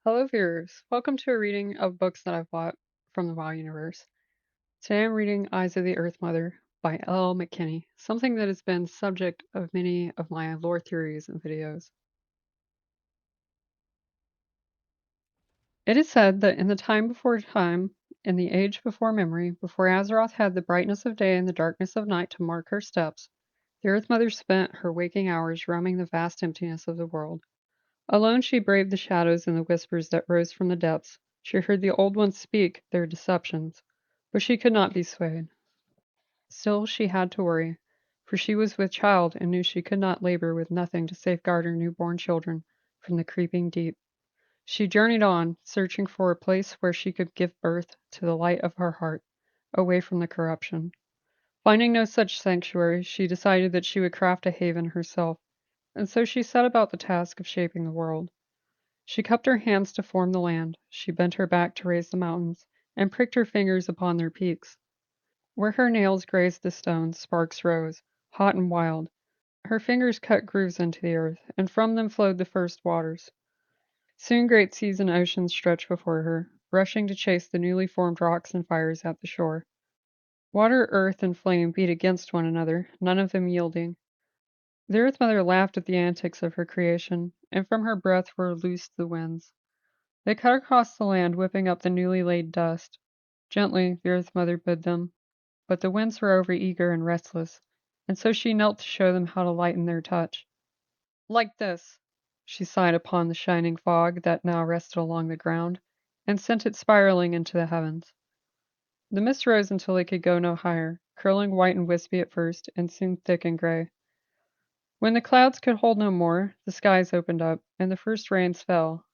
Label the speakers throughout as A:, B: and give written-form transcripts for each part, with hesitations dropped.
A: Hello, viewers. Welcome to a reading of books that I've bought from the WoW universe. Today I'm reading Eyes of the Earth Mother by L. McKinney, something that has been subject of many of my lore theories and videos. It is said that in the time, in the age before memory, before Azeroth had the brightness of day and the darkness of night to mark her steps, the Earth Mother spent her waking hours roaming the vast emptiness of the world. Alone she braved the shadows and the whispers that rose from the depths. She heard the old ones speak their deceptions, but she could not be swayed. Still she had to worry, for she was with child and knew she could not labor with nothing to safeguard her newborn children from the creeping deep. She journeyed on, searching for a place where she could give birth to the light of her heart, away from the corruption. Finding no such sanctuary, she decided that she would craft a haven herself, and so she set about the task of shaping the world. She cupped her hands to form the land, she bent her back to raise the mountains, and pricked her fingers upon their peaks. Where her nails grazed the stones, sparks rose, hot and wild. Her fingers cut grooves into the earth, and from them flowed the first waters. Soon great seas and oceans stretched before her, rushing to chase the newly formed rocks and fires at the shore. Water, earth, and flame beat against one another, none of them yielding. The Earth Mother laughed at the antics of her creation, and from her breath were loosed the winds. They cut across the land, whipping up the newly laid dust. Gently, the Earth Mother bid them, but the winds were over-eager and restless, and so she knelt to show them how to lighten their touch. Like this, she sighed upon the shining fog that now rested along the ground, and sent it spiraling into the heavens. The mist rose until it could go no higher, curling white and wispy at first, and soon thick and gray. When the clouds could hold no more, the skies opened up, and the first rains fell.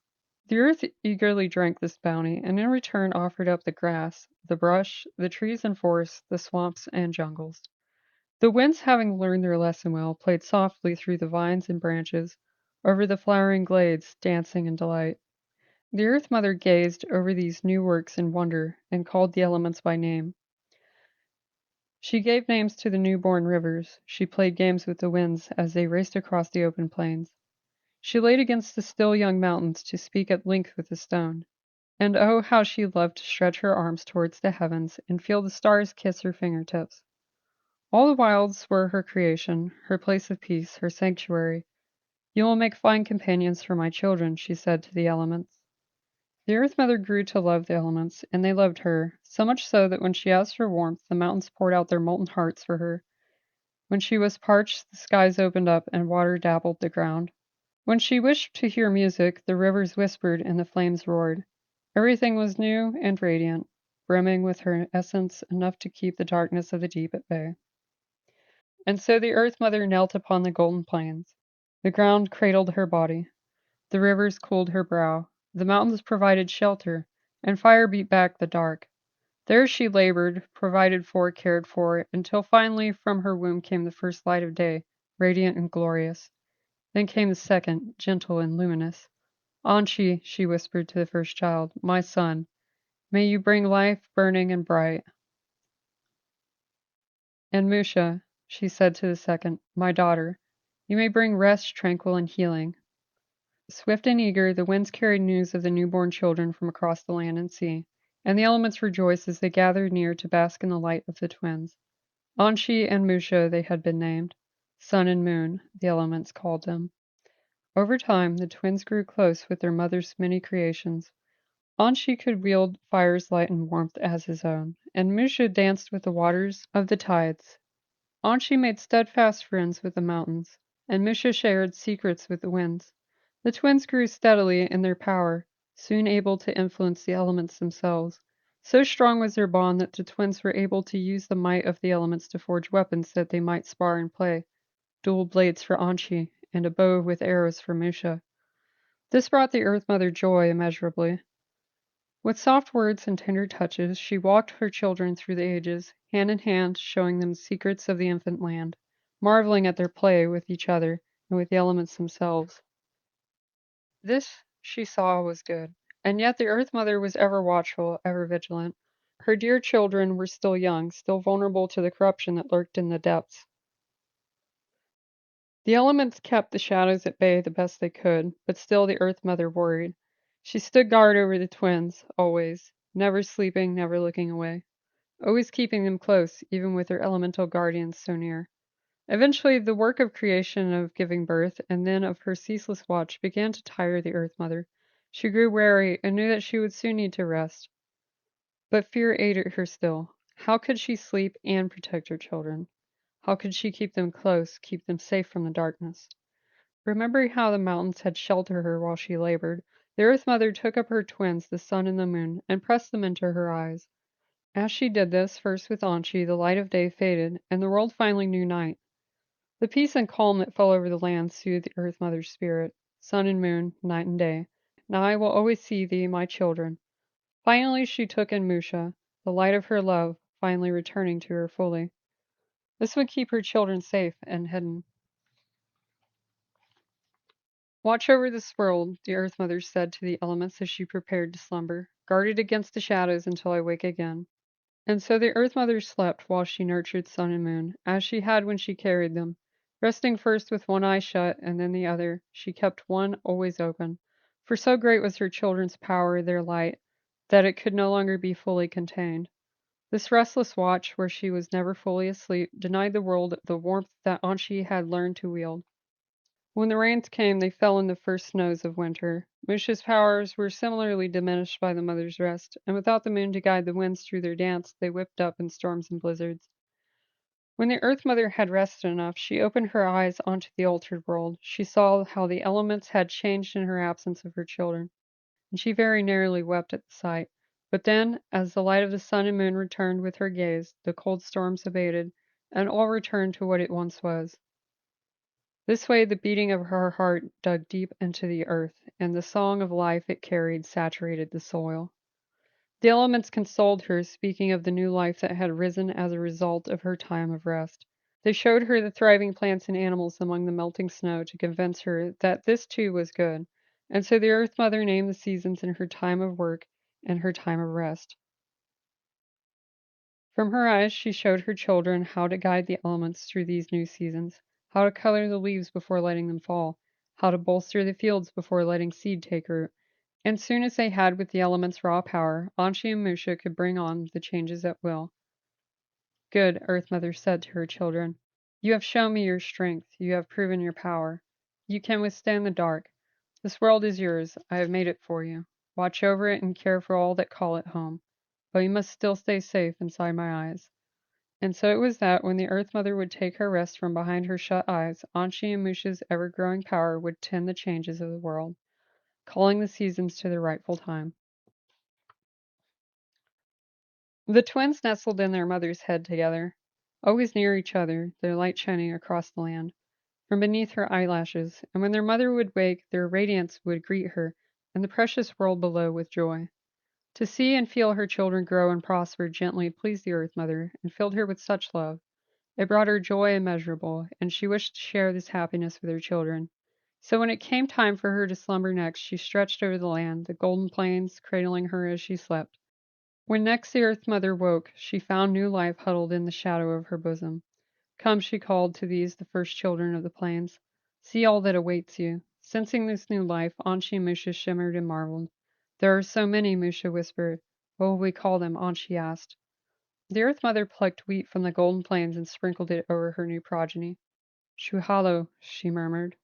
A: The earth eagerly drank this bounty, and in return offered up the grass, the brush, the trees and forests, the swamps and jungles. The winds, having learned their lesson well, played softly through the vines and branches, over the flowering glades, dancing in delight. The Earth Mother gazed over these new works in wonder, and called the elements by name. She gave names to the newborn rivers, she played games with the winds as they raced across the open plains. She laid against the still young mountains to speak at length with the stone. And oh, how she loved to stretch her arms towards the heavens and feel the stars kiss her fingertips. All the wilds were her creation, her place of peace, her sanctuary. You will make fine companions for my children, she said to the elements. The Earth Mother grew to love the elements, and they loved her, so much so that when she asked for warmth, the mountains poured out their molten hearts for her. When she was parched, the skies opened up and water dappled the ground. When she wished to hear music, the rivers whispered and the flames roared. Everything was new and radiant, brimming with her essence enough to keep the darkness of the deep at bay. And so the Earth Mother knelt upon the golden plains. The ground cradled her body. The rivers cooled her brow. The mountains provided shelter, and fire beat back the dark. There she labored, provided for, cared for, until finally from her womb came the first light of day, radiant and glorious. Then came the second, gentle and luminous. Anchi, she whispered to the first child, my son, may you bring life burning and bright. And Musha, she said to the second, my daughter, you may bring rest tranquil and healing. Swift and eager, the winds carried news of the newborn children from across the land and sea, and the elements rejoiced as they gathered near to bask in the light of the twins. Anchi and Musha they had been named. Sun and Moon, the elements called them. Over time, the twins grew close with their mother's many creations. Anchi could wield fire's light and warmth as his own, and Musha danced with the waters of the tides. Anchi made steadfast friends with the mountains, and Musha shared secrets with the winds. The twins grew steadily in their power, soon able to influence the elements themselves. So strong was their bond that the twins were able to use the might of the elements to forge weapons that they might spar and play, dual blades for Anchi, and a bow with arrows for Musha. This brought the Earth Mother joy immeasurably. With soft words and tender touches, she walked her children through the ages, hand in hand, showing them secrets of the infant land, marveling at their play with each other and with the elements themselves. This, she saw, was good, and yet the Earth Mother was ever watchful, ever vigilant. Her dear children were still young, still vulnerable to the corruption that lurked in the depths. The elements kept the shadows at bay the best they could, but still the Earth Mother worried. She stood guard over the twins, always, never sleeping, never looking away, always keeping them close, even with their elemental guardians so near. Eventually, the work of creation, of giving birth, and then of her ceaseless watch began to tire the Earth Mother. She grew weary and knew that she would soon need to rest. But fear ate at her still. How could she sleep and protect her children? How could she keep them close, keep them safe from the darkness? Remembering how the mountains had sheltered her while she labored, the Earth Mother took up her twins, the sun and the moon, and pressed them into her eyes. As she did this, first with Anchi, the light of day faded, and the world finally knew night. The peace and calm that fell over the land soothed the Earth Mother's spirit. Sun and moon, night and day. Now I will always see thee, my children. Finally she took in Musha, the light of her love, finally returning to her fully. This would keep her children safe and hidden. Watch over this world, the Earth Mother said to the elements as she prepared to slumber. Guard it against the shadows until I wake again. And so the Earth Mother slept while she nurtured Sun and Moon, as she had when she carried them. Resting first with one eye shut and then the other, she kept one always open. For so great was her children's power, their light, that it could no longer be fully contained. This restless watch, where she was never fully asleep, denied the world the warmth that Anshi had learned to wield. When the rains came, they fell in the first snows of winter. Musha's powers were similarly diminished by the mother's rest, and without the moon to guide the winds through their dance, they whipped up in storms and blizzards. When the Earth Mother had rested enough, she opened her eyes onto the altered world. She saw how the elements had changed in her absence of her children, and she very nearly wept at the sight. But then, as the light of the sun and moon returned with her gaze, the cold storms abated, and all returned to what it once was. This way the beating of her heart dug deep into the earth, and the song of life it carried saturated the soil. The elements consoled her, speaking of the new life that had risen as a result of her time of rest. They showed her the thriving plants and animals among the melting snow to convince her that this too was good, and so the Earth Mother named the seasons in her time of work and her time of rest. From her eyes she showed her children how to guide the elements through these new seasons, how to color the leaves before letting them fall, how to bolster the fields before letting seed take root. And soon as they had with the elements' raw power, Anshi and Musha could bring on the changes at will. Good, Earth Mother said to her children. You have shown me your strength. You have proven your power. You can withstand the dark. This world is yours. I have made it for you. Watch over it and care for all that call it home. But you must still stay safe inside my eyes. And so it was that when the Earth Mother would take her rest from behind her shut eyes, Anshi and Musha's ever-growing power would tend the changes of the world, calling the seasons to their rightful time. The twins nestled in their mother's head together, always near each other, their light shining across the land, from beneath her eyelashes, and when their mother would wake, their radiance would greet her and the precious world below with joy. To see and feel her children grow and prosper gently pleased the Earth Mother and filled her with such love. It brought her joy immeasurable, and she wished to share this happiness with her children. So when it came time for her to slumber next, she stretched over the land, the golden plains cradling her as she slept. When next the Earth Mother woke, she found new life huddled in the shadow of her bosom. Come, she called to these, the first children of the plains. See all that awaits you. Sensing this new life, Anshi and Musha shimmered and marveled. There are so many, Musha whispered. What will we call them? Anshi asked. The Earth Mother plucked wheat from the golden plains and sprinkled it over her new progeny. Shuhalo, she murmured.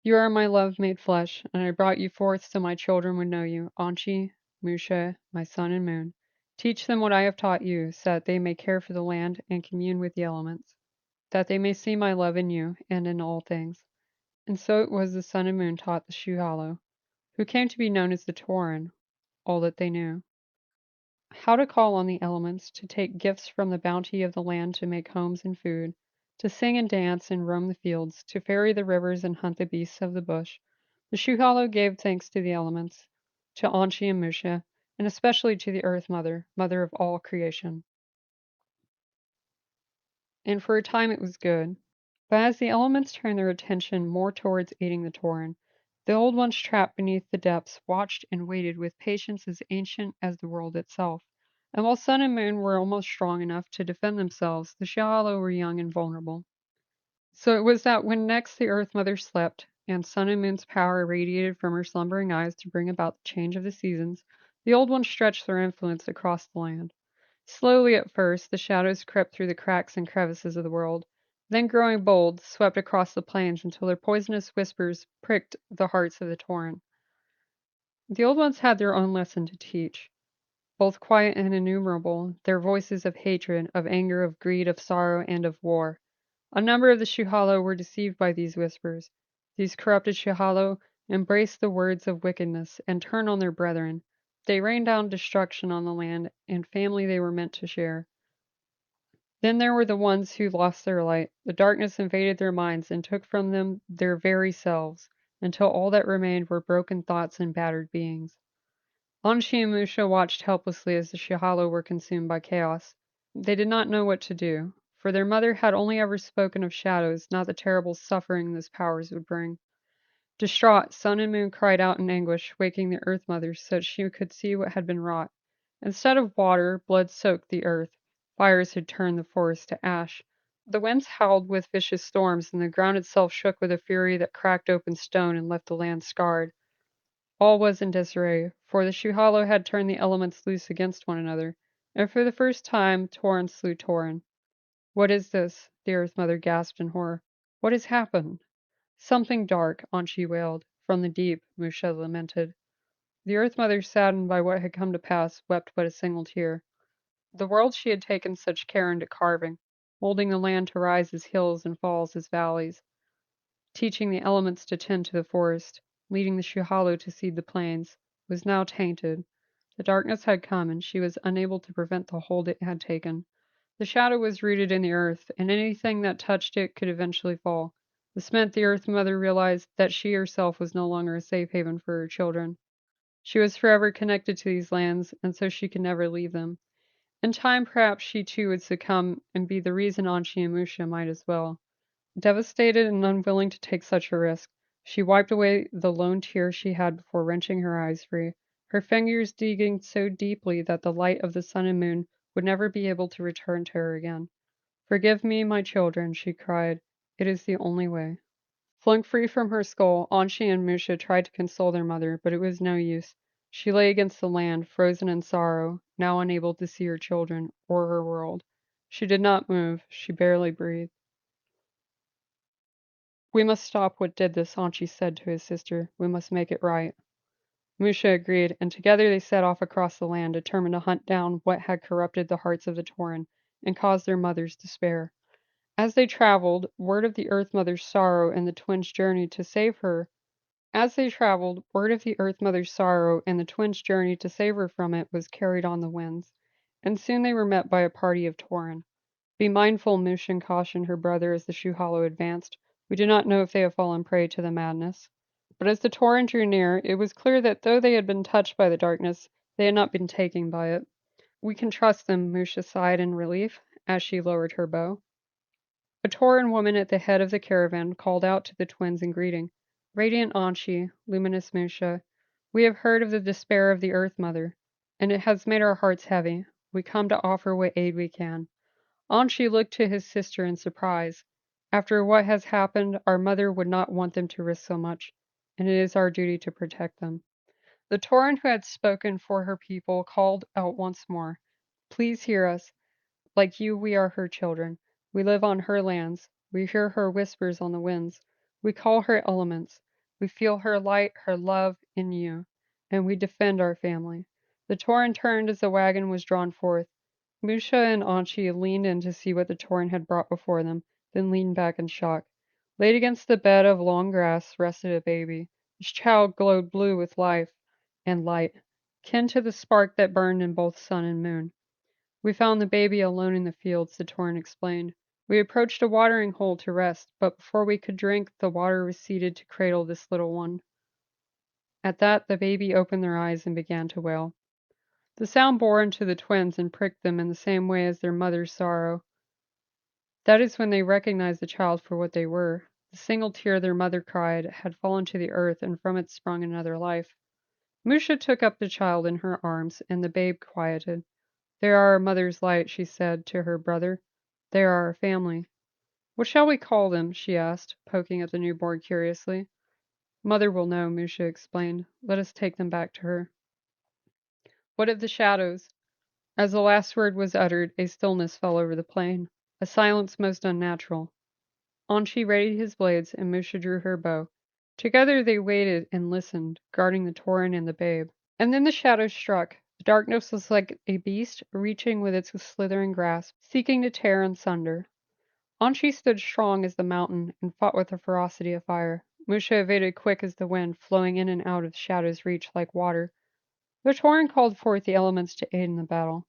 A: You are my love made flesh, and I brought you forth so my children would know you, Anchi, Musha, my sun and moon. Teach them what I have taught you, so that they may care for the land and commune with the elements, that they may see my love in you and in all things. And so it was the sun and moon taught the Shuhalo, who came to be known as the Tauren, all that they knew. How to call on the elements, to take gifts from the bounty of the land to make homes and food, to sing and dance and roam the fields, to ferry the rivers and hunt the beasts of the bush. The Shuhalo gave thanks to the elements, to Anshi and Musha, and especially to the Earth Mother, mother of all creation. And for a time it was good. But as the elements turned their attention more towards aiding the Tauren, the old ones trapped beneath the depths watched and waited with patience as ancient as the world itself. And while Sun and Moon were almost strong enough to defend themselves, the Shaallow were young and vulnerable. So it was that when next the Earth Mother slept, and Sun and Moon's power radiated from her slumbering eyes to bring about the change of the seasons, the Old Ones stretched their influence across the land. Slowly at first, the shadows crept through the cracks and crevices of the world, then growing bold, swept across the plains until their poisonous whispers pricked the hearts of the Tauren. The Old Ones had their own lesson to teach. Both quiet and innumerable, their voices of hatred, of anger, of greed, of sorrow, and of war. A number of the Shuhalo were deceived by these whispers. These corrupted Shuhalo embraced the words of wickedness and turned on their brethren. They rained down destruction on the land and family they were meant to share. Then there were the ones who lost their light. The darkness invaded their minds and took from them their very selves, until all that remained were broken thoughts and battered beings. Anshi and Musha watched helplessly as the Shihalo were consumed by chaos. They did not know what to do, for their mother had only ever spoken of shadows, not the terrible suffering those powers would bring. Distraught, Sun and Moon cried out in anguish, waking the Earth Mother so that she could see what had been wrought. Instead of water, blood soaked the earth. Fires had turned the forest to ash. The winds howled with vicious storms, and the ground itself shook with a fury that cracked open stone and left the land scarred. All was in disarray, for the Shuhalo had turned the elements loose against one another, and for the first time Tauren slew Tauren. "What is this?" the Earth Mother gasped in horror. "What has happened?" "Something dark," Anshi wailed. "From the deep," Musha lamented. The Earth Mother, saddened by what had come to pass, wept but a single tear. The world she had taken such care into carving, molding the land to rise as hills and falls as valleys, teaching the elements to tend to the forest, leading the Shuhalo to seed the plains, was now tainted. The darkness had come, and she was unable to prevent the hold it had taken. The shadow was rooted in the earth, and anything that touched it could eventually fall. This meant the Earth Mother realized that she herself was no longer a safe haven for her children. She was forever connected to these lands, and so she could never leave them. In time, perhaps she too would succumb and be the reason Anshi and Musha might as well. Devastated and unwilling to take such a risk, she wiped away the lone tear she had before wrenching her eyes free, her fingers digging so deeply that the light of the sun and moon would never be able to return to her again. "Forgive me, my children," she cried. "It is the only way." Flung free from her skull, Anshi and Musha tried to console their mother, but it was no use. She lay against the land, frozen in sorrow, now unable to see her children or her world. She did not move, she barely breathed. "We must stop what did this," Anshi said to his sister. "We must make it right." Musha agreed, and together they set off across the land, determined to hunt down what had corrupted the hearts of the Tauren and caused their mothers despair. As they traveled, word of the Earth Mother's sorrow and the twins' journey to save her from it was carried on the winds, and soon they were met by a party of Tauren. "Be mindful," Mushin cautioned her brother as the Shuhalo advanced. "We do not know if they have fallen prey to the madness." But as the Tauren drew near, it was clear that though they had been touched by the darkness, they had not been taken by it. "We can trust them," Musha sighed in relief as she lowered her bow. A Tauren woman at the head of the caravan called out to the twins in greeting. "Radiant Anshi, luminous Musha, we have heard of the despair of the Earth Mother, and it has made our hearts heavy. We come to offer what aid we can." Anshi looked to his sister in surprise. "After what has happened, our mother would not want them to risk so much, and it is our duty to protect them." The Tauren who had spoken for her people called out once more. "Please hear us. Like you, we are her children. We live on her lands. We hear her whispers on the winds. We call her elements. We feel her light, her love in you, and we defend our family." The Tauren turned as the wagon was drawn forth. Musha and Anshi leaned in to see what the Tauren had brought before them, then leaned back in shock. Laid against the bed of long grass rested a baby. His child glowed blue with life and light, kin to the spark that burned in both sun and moon. "We found the baby alone in the fields," the Tauren explained. "We approached a watering hole to rest, but before we could drink, the water receded to cradle this little one." At that, the baby opened their eyes and began to wail. The sound bore into the twins and pricked them in the same way as their mother's sorrow. That is when they recognized the child for what they were. The single tear their mother cried had fallen to the earth, and from it sprung another life. Musha took up the child in her arms, and the babe quieted. "They are our mother's light," she said to her brother. "They are our family." "What shall we call them?" she asked, poking at the newborn curiously. Mother will know, Musha explained. Let us take them back to her. What of the shadows? As the last word was uttered, a stillness fell over the plain, a silence most unnatural. Anshi readied his blades, and Musha drew her bow. Together they waited and listened, guarding the Tauren and the babe. And then the shadows struck. The darkness was like a beast reaching with its slithering grasp, seeking to tear and sunder. Anshi stood strong as the mountain and fought with the ferocity of fire. Musha evaded quick as the wind, flowing in and out of the shadow's reach like water. The Tauren called forth the elements to aid in the battle.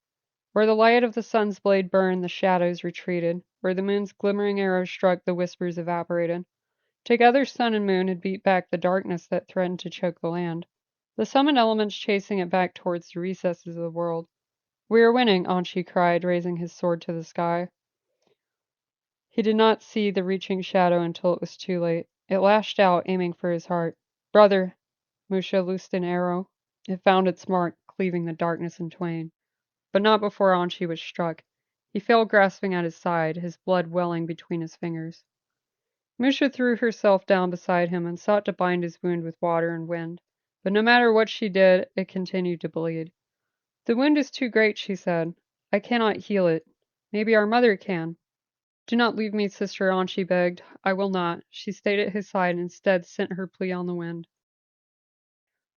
A: Where the light of the sun's blade burned, the shadows retreated. Where the moon's glimmering arrows struck, the whispers evaporated. Together sun and moon had beat back the darkness that threatened to choke the land, the summoned elements chasing it back towards the recesses of the world. We are winning, Anshi cried, raising his sword to the sky. He did not see the reaching shadow until it was too late. It lashed out, aiming for his heart. Brother! Musha loosed an arrow. It found its mark, cleaving the darkness in twain. But not before Anshi was struck. He fell grasping at his side, his blood welling between his fingers. Musha threw herself down beside him and sought to bind his wound with water and wind. But no matter what she did, it continued to bleed. The wound is too great, she said. I cannot heal it. Maybe our mother can. Do not leave me, Sister Anshi begged. I will not. She stayed at his side and instead sent her plea on the wind.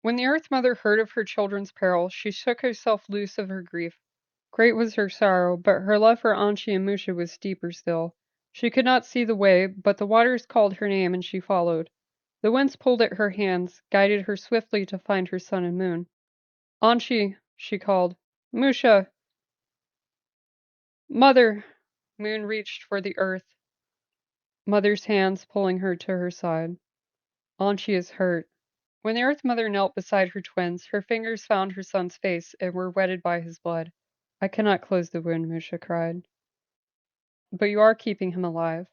A: When the Earth Mother heard of her children's peril, she shook herself loose of her grief. Great was her sorrow, but her love for Anshi and Musha was deeper still. She could not see the way, but the waters called her name and she followed. The winds pulled at her hands, guided her swiftly to find her sun and moon. Anshi, she called. Musha! Mother! Moon reached for the earth, Mother's hands pulling her to her side. Anshi is hurt. When the Earth Mother knelt beside her twins, her fingers found her son's face and were wetted by his blood. I cannot close the wound, Musha cried. But you are keeping him alive.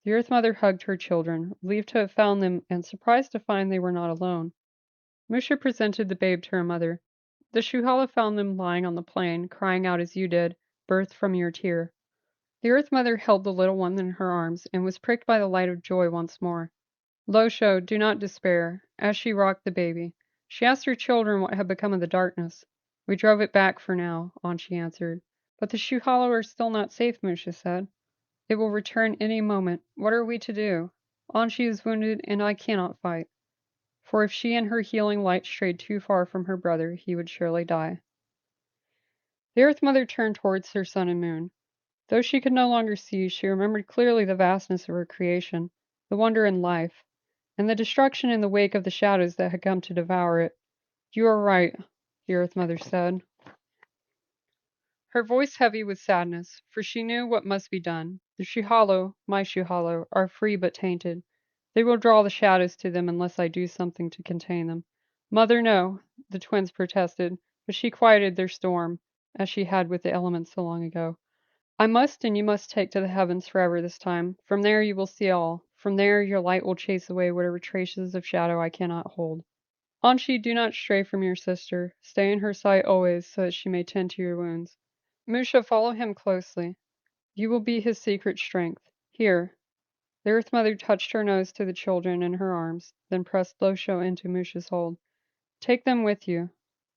A: The Earth Mother hugged her children, relieved to have found them and surprised to find they were not alone. Musha presented the babe to her mother. The Shuhala found them lying on the plain, crying out as you did, birthed from your tear. The Earth Mother held the little one in her arms and was pricked by the light of joy once more. Losho, do not despair. As she rocked the baby, she asked her children what had become of the darkness. We drove it back for now, Anshi answered. But the Shuhala are still not safe, Musha said. It will return any moment. What are we to do? Anshi is wounded, and I cannot fight. For if she and her healing light strayed too far from her brother, he would surely die. The Earth Mother turned towards her sun and moon. Though she could no longer see, she remembered clearly the vastness of her creation, the wonder in life, and the destruction in the wake of the shadows that had come to devour it. You are right, the Earth Mother said, her voice heavy with sadness, for she knew what must be done. The Shuhalo, my Shuhalo, are free but tainted. They will draw the shadows to them unless I do something to contain them. Mother, no, the twins protested, but she quieted their storm, as she had with the elements so long ago. I must and you must take to the heavens forever this time. From there you will see all. From there your light will chase away whatever traces of shadow I cannot hold. Anshi, do not stray from your sister. Stay in her sight always, so that she may tend to your wounds. Musha, follow him closely. You will be his secret strength. Here. The Earth Mother touched her nose to the children in her arms, then pressed Losho into Musha's hold. Take them with you.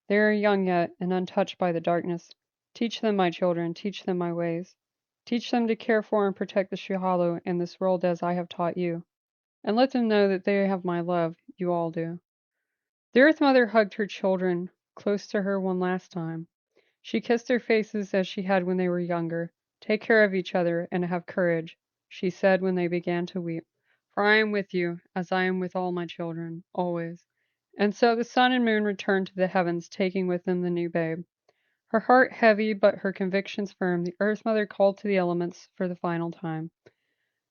A: They are young yet, and untouched by the darkness. Teach them, my children, teach them my ways. Teach them to care for and protect the Shuhalo and this world as I have taught you. And let them know that they have my love, you all do. The Earth Mother hugged her children close to her one last time. She kissed their faces as she had when they were younger. Take care of each other and have courage, she said when they began to weep. For I am with you, as I am with all my children, always. And so the sun and moon returned to the heavens, taking with them the new babe. Her heart heavy, but her convictions firm, the Earth Mother called to the elements for the final time.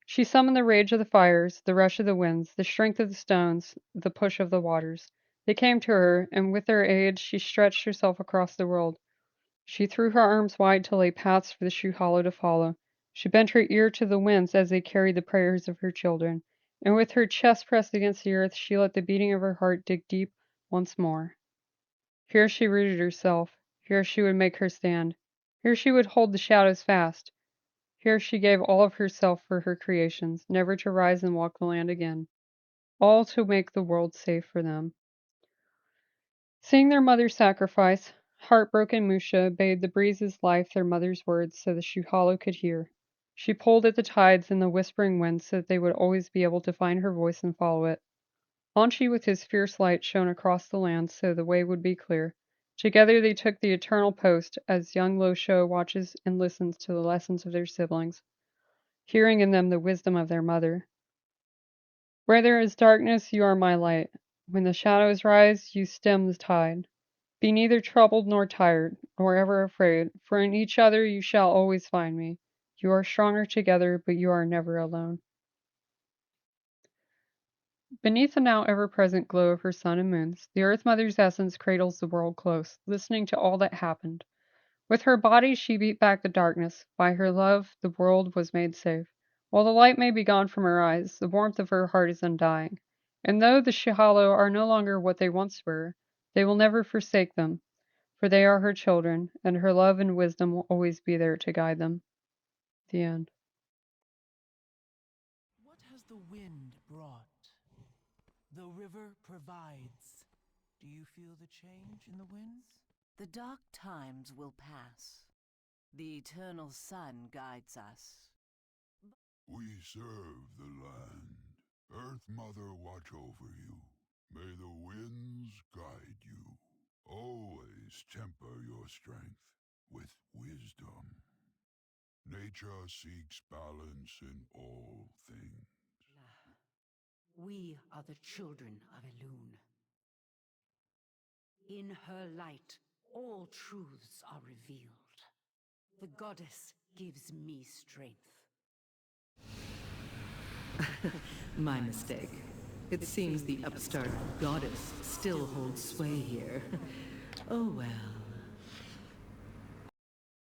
A: She summoned the rage of the fires, the rush of the winds, the strength of the stones, the push of the waters. They came to her, and with their aid she stretched herself across the world. She threw her arms wide to lay paths for the Shuhalo to follow. She bent her ear to the winds as they carried the prayers of her children, and with her chest pressed against the earth, she let the beating of her heart dig deep once more. Here she rooted herself. Here she would make her stand. Here she would hold the shadows fast. Here she gave all of herself for her creations, never to rise and walk the land again. all to make the world safe for them. Seeing their mother's sacrifice, heartbroken Musha bade the breezes life their mother's words so the Shuhalo could hear. She pulled at the tides and the whispering winds so that they would always be able to find her voice and follow it. Anchi with his fierce light shone across the land so the way would be clear. Together they took the eternal post as young Losho watches and listens to the lessons of their siblings, hearing in them the wisdom of their mother. Where there is darkness, you are my light. When the shadows rise, you stem the tide. Be neither troubled nor tired, nor ever afraid, for in each other you shall always find me. You are stronger together, but you are never alone. Beneath the now ever-present glow of her sun and moons, the Earth Mother's essence cradles the world close, listening to all that happened. With her body she beat back the darkness. By her love the world was made safe. While the light may be gone from her eyes, the warmth of her heart is undying. And though the Shihalo are no longer what they once were, they will never forsake them, for they are her children, and her love and wisdom will always be there to guide them. The end.
B: What has the wind brought? The river provides. Do you feel the change in the winds?
C: The dark times will pass. The eternal sun guides us.
D: We serve the land. Earth Mother watch over you. May the winds guide you. Always temper your strength with wisdom. Nature seeks balance in all things.
E: We are the children of Elune. In her light, all truths are revealed. The goddess gives me strength.
F: My mistake. It seems the upstart goddess still holds sway here. Oh well.